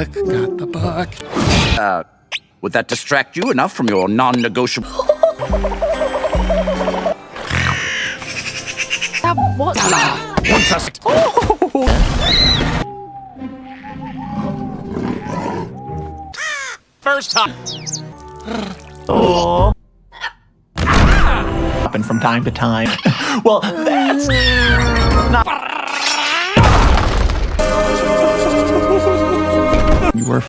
Got the book. Would that distract you enough from your non-negotiable? What? First time. Oh. Happen from time to time. Well, that's not. You were